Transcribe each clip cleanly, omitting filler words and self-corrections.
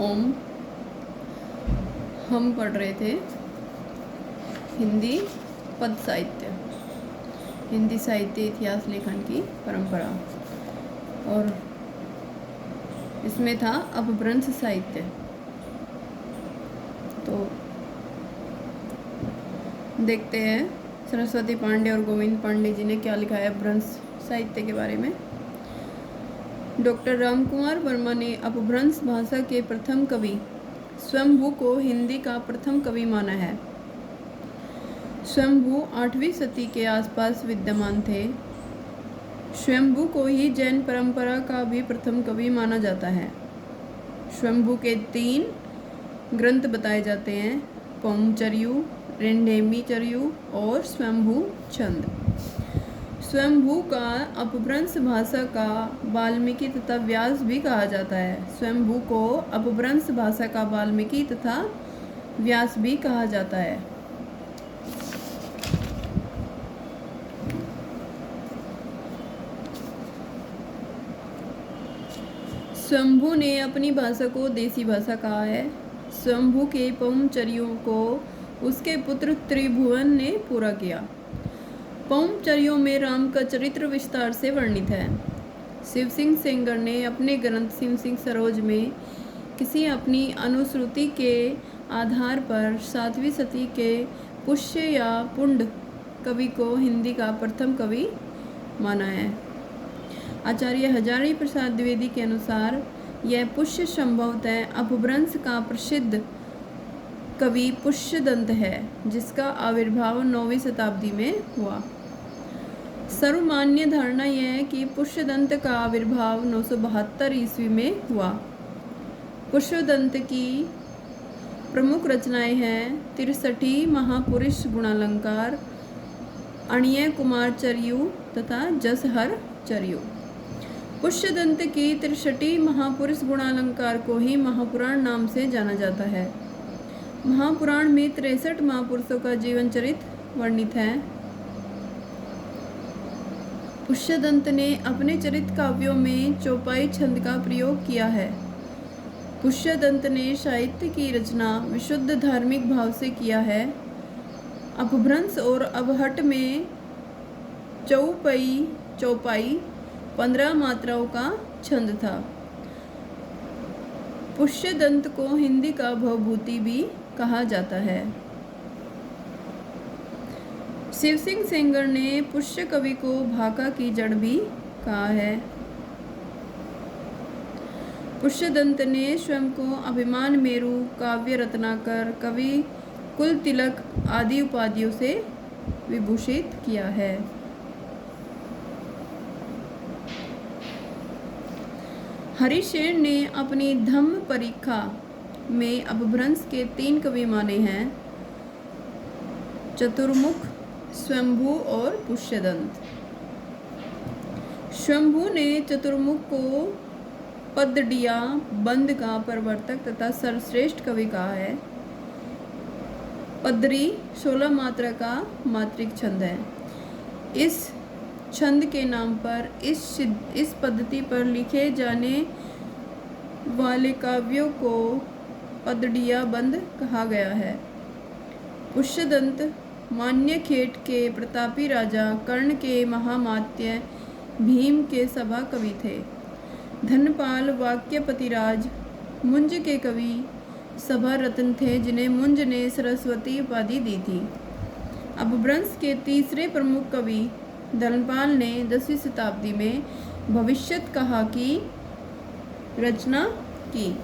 ओम। हम पढ़ रहे थे हिंदी पद साहित्य, हिंदी साहित्य इतिहास लेखन की परंपरा, और इसमें था अपभ्रंश साहित्य। तो देखते हैं सरस्वती पांडे और गोविंद पांडे जी ने क्या लिखा है अपभ्रंश साहित्य के बारे में। डॉक्टर रामकुमार वर्मा ने अपभ्रंश भाषा के प्रथम कवि स्वयंभू को हिंदी का प्रथम कवि माना है। स्वयंभू 8वीं सदी के आसपास विद्यमान थे। स्वयंभू को ही जैन परंपरा का भी प्रथम कवि माना जाता है। स्वयंभू के 3 ग्रंथ बताए जाते हैं, पौंचर्यु, रेंडेमीचर्यु और स्वयंभू छंद। स्वयंभू का अपभ्रंश भाषा का वाल्मीकि तथा व्यास भी कहा जाता है। स्वयंभू को अपभ्रंश भाषा का वाल्मीकि तथा व्यास भी कहा जाता है। स्वयंभू ने अपनी भाषा को देसी भाषा कहा है। स्वयंभू के पौंचर्यों को उसके पुत्र त्रिभुवन ने पूरा किया। पौंचर्यों में राम का चरित्र विस्तार से वर्णित है। शिव सिंह सेंगर ने अपने ग्रंथ शिव सिंह सरोज में किसी अपनी अनुश्रुति के आधार पर 7वीं सदी के पुष्य या पुंड कवि को हिंदी का प्रथम कवि माना है। आचार्य हजारी प्रसाद द्विवेदी के अनुसार यह पुष्य संभवतः अपभ्रंश का प्रसिद्ध कवि पुष्यदंत है, जिसका आविर्भाव 9वीं शताब्दी में हुआ। सर्वमान्य धारणा यह है कि पुष्यदंत का आविर्भाव 972 ईस्वी में हुआ। पुष्यदंत की प्रमुख रचनाएं हैं 63 महापुरुष गुणालंकार, अणीय कुमार चर्यु तथा जसहर चर्यु। पुष्यदंत की 63 महापुरुष गुणालंकार को ही महापुराण नाम से जाना जाता है। महापुराण में 63 महापुरुषों का जीवन चरित्र वर्णित है। पुष्यदंत ने अपने चरित्र काव्यों में चौपाई छंद का प्रयोग किया है। पुष्यदंत ने साहित्य की रचना विशुद्ध धार्मिक भाव से किया है। अपभ्रंश और अवहट में चौपाई 15 मात्राओं का छंद था। पुष्यदंत को हिंदी का भवभूति भी कहा जाता है। शिव सिंह सेंगर ने पुष्य कवि को भाका की जड़ भी कहा है। पुष्यदंत ने स्वयं को अभिमान मेरु, काव्य रत्नाकर, कवि कुल तिलक आदि उपाधियों से विभूषित किया है। हरिशेन ने अपनी धम्म परीक्षा में अपभ्रंश के 3 कवि माने हैं, चतुर्मुख, स्वयंभू और पुष्यदंत। स्वयंभू ने चतुर्मुख को पद्डिया बंद का प्रवर्तक तथा सर्वश्रेष्ठ कवि कहा है। पद्दरी 16 मात्रा का मात्रिक छंद है। इस छंद के नाम पर इस पद्धति पर लिखे जाने वाले काव्यों को पद्डिया बंद कहा गया है। पुष्यदंत मान्यखेट के प्रतापी राजा कर्ण के महामात्य भीम के सभा कवि थे। धनपाल वाक्यपतिराज मुंज के कवि सभा रत्न थे, जिन्हें मुंज ने सरस्वती उपाधि दी थी। अपभ्रंश के तीसरे प्रमुख कवि धनपाल ने 10वीं शताब्दी में भविष्यत कहा की रचना की।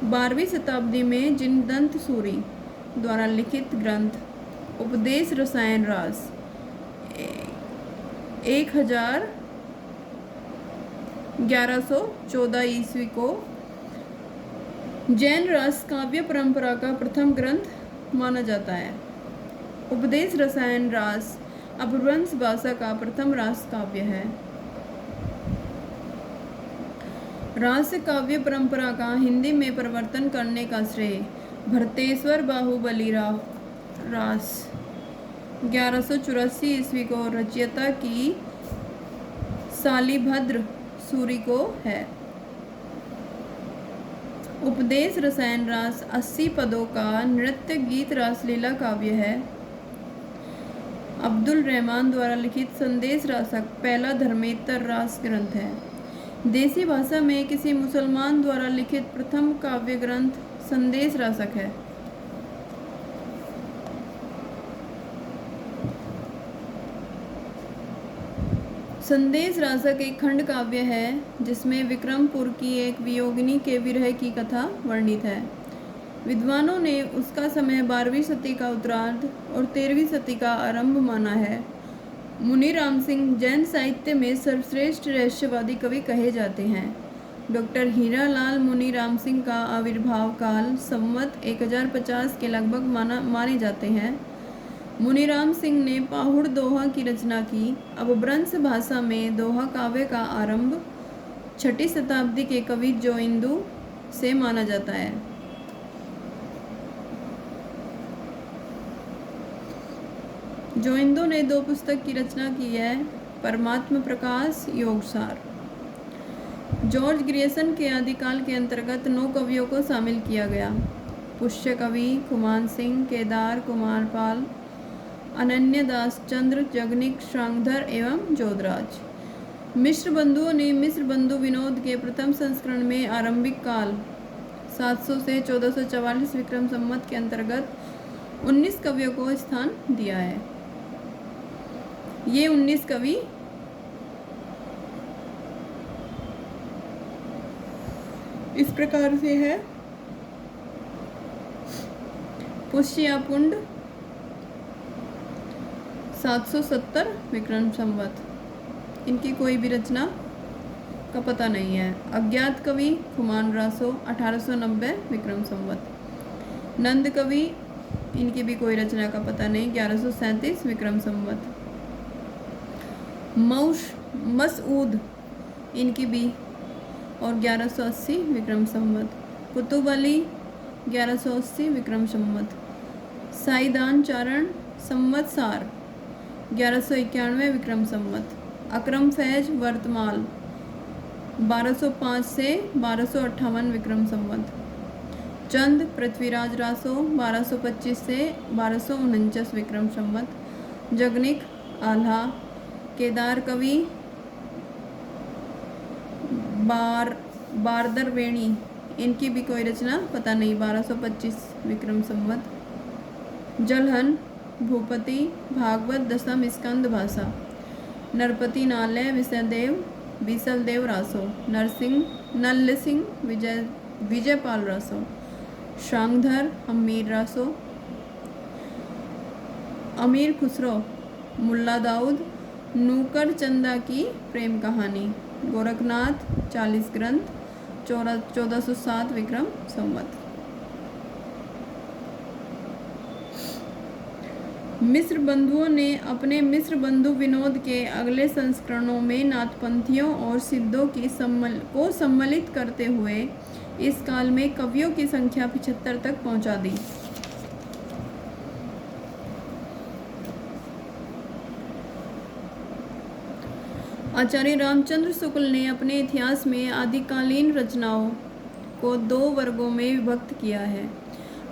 12वीं शताब्दी में जिनदंत सूरी द्वारा लिखित ग्रंथ उपदेश रसायन रास 1114 ईस्वी को जैन रास काव्य परंपरा का प्रथम ग्रंथ माना जाता है। उपदेश रसायन रास अपभ्रंश भाषा का प्रथम रास काव्य है। रास काव्य परंपरा का हिंदी में परिवर्तन करने का श्रेय भरतेश्वर बाहुबली रास 1184 ईस्वी को रचयिता की शालिभद्र सूरी को है। उपदेश रसायन रास 80 पदों का नृत्य गीत रासलीला काव्य है। अब्दुल रहमान द्वारा लिखित संदेश रासक पहला धर्मेतर रास ग्रंथ है। देसी भाषा में किसी मुसलमान द्वारा लिखित प्रथम काव्य ग्रंथ संदेश रासक है। संदेश रासक एक खंड काव्य है जिसमें विक्रमपुर की एक वियोगिनी के विरह की कथा वर्णित है। विद्वानों ने उसका समय 12वीं सदी का उत्तरार्ध और 13वीं सदी का आरंभ माना है। मुनि राम सिंह जैन साहित्य में सर्वश्रेष्ठ रहस्यवादी कवि कहे जाते हैं। डॉक्टर हीरालाल मुनि राम सिंह का आविर्भाव काल संवत 1050 के लगभग माने जाते हैं। मुनिराम सिंह ने पाहुड़ दोहा की रचना की। अपभ्रंश भाषा में दोहा काव्य का आरंभ 6ठी शताब्दी के कवि जोइंदू से माना जाता है। जोइंदू ने 2 पुस्तक की रचना की है, परमात्म प्रकाश, योगसार। जॉर्ज ग्रियर्सन के आदिकाल के अंतर्गत 9 कवियों को शामिल किया गया। पुष्य कवि कुमान सिंह, केदार कुमार पाल, अनन्य दास चंद्र, जगनिक, श्रांगधर एवं जोधराज। मिश्र बंधुओं ने मिश्र बंधु विनोद के प्रथम संस्करण में आरंभिक काल 700 से 1444 विक्रम संवत के अंतर्गत 19 कवियों को स्थान दिया है। ये 19 कवि इस प्रकार से है। पुष्यापुंड 770 विक्रम संवत, इनकी कोई भी रचना का पता नहीं है। अज्ञात कवि खुमान रासो 1890 विक्रम संवत। नंद कवि, इनकी भी कोई रचना का पता नहीं, 1137 विक्रम संवत। मसऊद, इनकी भी, और 1180 विक्रम संवत। कुतुब अली 1180 विक्रम संवत। साइदान चारण संवत्सार 1191 विक्रम संवत। अकरम फैज वर्तमाल 1205 से 1258 विक्रम संवत। चंद पृथ्वीराज रासो 1225 से 1249 विक्रम संवत। जगनिक आल्हा। केदार कवि बारदर वेणी, इनकी भी कोई रचना पता नहीं, 1225 विक्रम संवत। जलहन भूपति भागवत दशम स्कंद भाषा। नरपति नालय विसलदेव रासो। नल्ल सिंह विजयपाल रासो। श्रांगधर अमीर रासो। अमीर खुसरो मुल्ला दाऊद। नूकर चंदा की प्रेम कहानी। गोरखनाथ 40 ग्रंथ 1407 विक्रम संवत। मिस्र बंधुओं ने अपने मिस्र बंधु विनोद के अगले संस्करणों में नाथपंथियों और सिद्धों की को सम्मिलित करते हुए इस काल में कवियों की संख्या 75 तक पहुंचा दी। आचार्य रामचंद्र शुक्ल ने अपने इतिहास में आदिकालीन रचनाओं को 2 वर्गों में विभक्त किया है,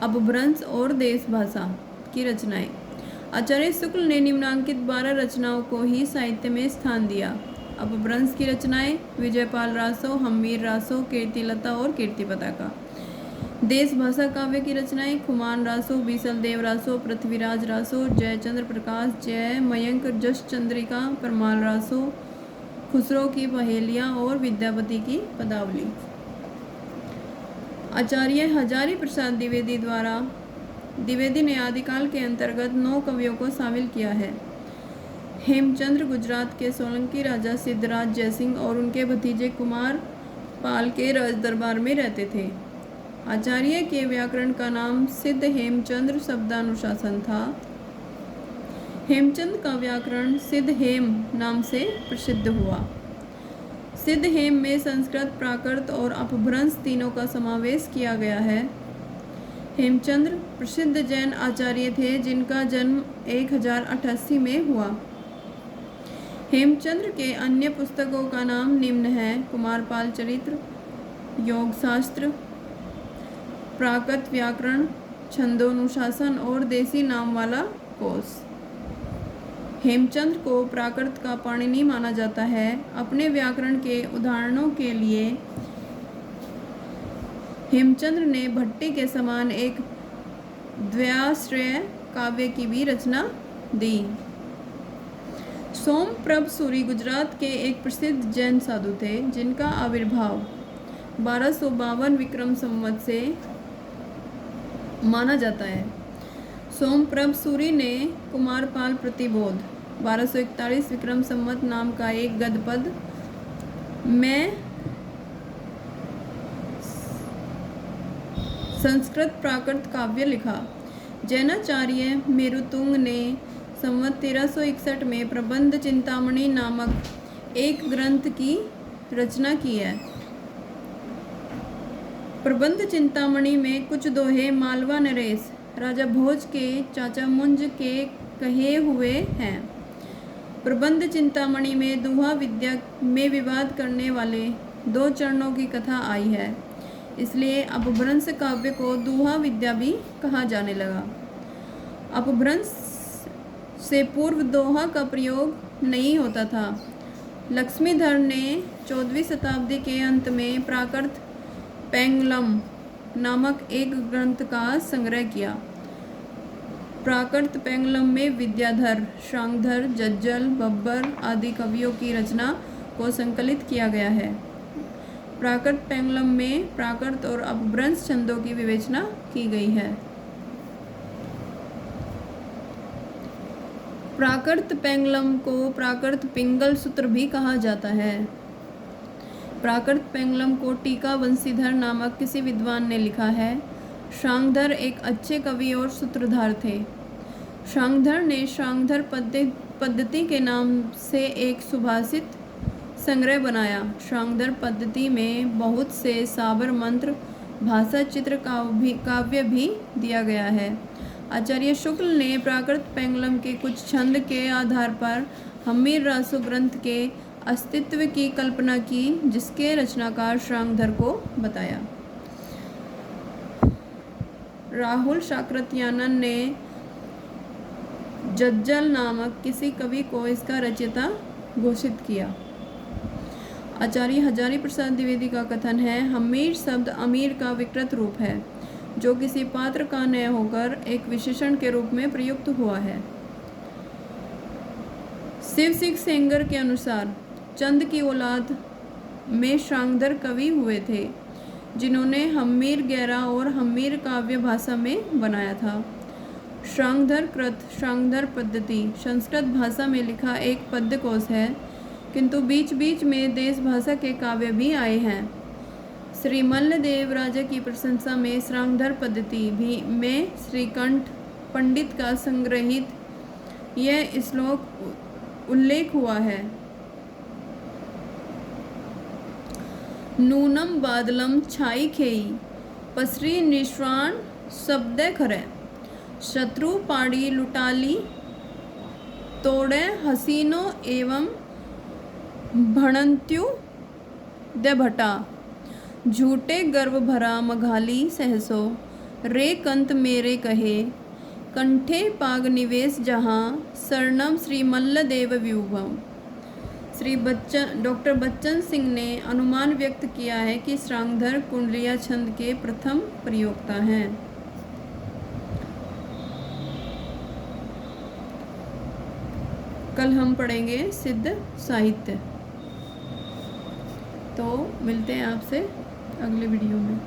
अपभ्रंश और देश भाषा की रचनाएं। आचार्य शुक्ल ने निम्नांकित 12 रचनाओं को ही साहित्य में स्थान दिया। अपभ्रंश की रचनाएं विजयपाल रासो, हम्मीर रासो, कीर्तिलता और कीर्ति पताका। देश भाषा काव्य की रचनाएं खुमान रासो, बीसलदेव रासो, पृथ्वीराज रासो, जयचंद्र प्रकाश, जय मयंक, जश चंद्रिका, परमाल रासो, खुसरो की पहेलियाँ और विद्यापति की पदावली। आचार्य हजारी प्रसाद द्विवेदी ने आदिकाल के अंतर्गत 9 कवियों को शामिल किया है। हेमचंद्र गुजरात के सोलंकी राजा सिद्धराज जयसिंह और उनके भतीजे कुमार पाल के राज दरबार में रहते थे। आचार्य के व्याकरण का नाम सिद्ध हेमचंद्र शब्दानुशासन था। हेमचंद का व्याकरण सिद्ध हेम नाम से प्रसिद्ध हुआ। सिद्ध हेम में संस्कृत, प्राकृत और अपभ्रंश तीनों का समावेश किया गया है। हेमचंद्र प्रसिद्ध जैन आचार्य थे जिनका जन्म 1088 में हुआ। हेमचंद्र के अन्य पुस्तकों का नाम निम्न है: कुमारपाल चरित्र, योग शास्त्र, प्राकृत व्याकरण, छंदोनुशासन और देसी नाम वाला कोश। हेमचंद्र को प्राकृत का पाणिनि माना जाता है। अपने व्याकरण के उदाहरणों के लिए हेमचंद्र ने भट्टी के समान एक द्व्याश्रय काव्य की भी रचना दी। सोमप्रभ सूरी गुजरात के एक प्रसिद्ध जैन साधु थे, जिनका आविर्भाव 1252 विक्रम संवत से माना जाता है। सोमप्रभ सूरी ने कुमारपाल प्रतिबोध 1241 विक्रम संवत नाम का एक गद्यपद में संस्कृत प्राकृत काव्य लिखा। जैनाचार्य मेरुतुंग ने संवत 1361 में प्रबंध चिंतामणि नामक एक ग्रंथ की रचना की है। प्रबंध चिंतामणि में कुछ दोहे मालवा नरेश राजा भोज के चाचा मुंज के कहे हुए हैं। प्रबंध चिंतामणि में दुहा विद्या में विवाद करने वाले 2 चरणों की कथा आई है, इसलिए अपभ्रंश काव्य को दुहा विद्या भी कहा जाने लगा। अपभ्रंश से पूर्व दोहा का प्रयोग नहीं होता था। लक्ष्मीधर ने 14वीं शताब्दी के अंत में प्राकृत पेंगलम नामक एक ग्रंथ का संग्रह किया। प्राकृत पेंगलम में विद्याधर, शांगधर, जज्जल, बब्बर आदि कवियों की रचना को संकलित किया गया है। प्राकृत पेंगलम में प्राकृत और अपभ्रंश छंदों की विवेचना की गई है। प्राकृत पेंगलम को प्राकृत पिंगल सूत्र भी कहा जाता है। प्राकृत पेंगलम को टीका वंशीधर नामक किसी विद्वान ने लिखा है। शांगधर एक अच्छे कवि और सूत्रधार थे। शांगधर ने शांगधर पद्धति के नाम से एक सुभाषित संग्रह बनाया। शांगधर पद्धति में बहुत से साबर मंत्र, भाषा, चित्र काव्य भी दिया गया है। आचार्य शुक्ल ने प्राकृत पेंगलम के कुछ छंद के आधार पर हम्मीर रासो ग्रंथ के अस्तित्व की कल्पना की, जिसके रचनाकार शांगधर को बताया। राहुल शाकृत्यानन ने जज्जल नामक किसी कवि को इसका रचयिता घोषित किया। आचार्य हजारी प्रसाद द्विवेदी का कथन है, हम्मीर शब्द अमीर का विकृत रूप है, जो किसी पात्र का न होकर एक विशेषण के रूप में प्रयुक्त हुआ है। शिव सिंह सेंगर के अनुसार चंद की औलाद में शांगधर कवि हुए थे, जिन्होंने हम्मीर गैरा और हम्मीर काव्य भाषा में बनाया था। शांगधर कृत शांगधर पद्धति संस्कृत भाषा में लिखा एक पद्यकोश है, किंतु बीच बीच में देश भाषा के काव्य भी आए हैं। श्री मल्लदेव राजा की प्रशंसा में शांगधर पद्धति भी में श्रीकंठ पंडित का संग्रहित यह श्लोक उल्लेख हुआ है। नूनम बादलम छाई खेई पसरी निश्वान शब्द खरे शत्रु पाड़ी लुटाली तोड़े हसीनो एवं भणंत्यु दे भटा झूठे गर्व भरा मघाली सहसो रे कंत मेरे कहे कंठे पाग निवेश जहाँ शरणम श्री मल्लदेव विभव। डॉक्टर बच्चन सिंह ने अनुमान व्यक्त किया है कि शांगधर कुंडलिया छंद के प्रथम प्रयोक्ता हैं। कल हम पढ़ेंगे सिद्ध साहित्य। तो मिलते हैं आपसे अगले वीडियो में।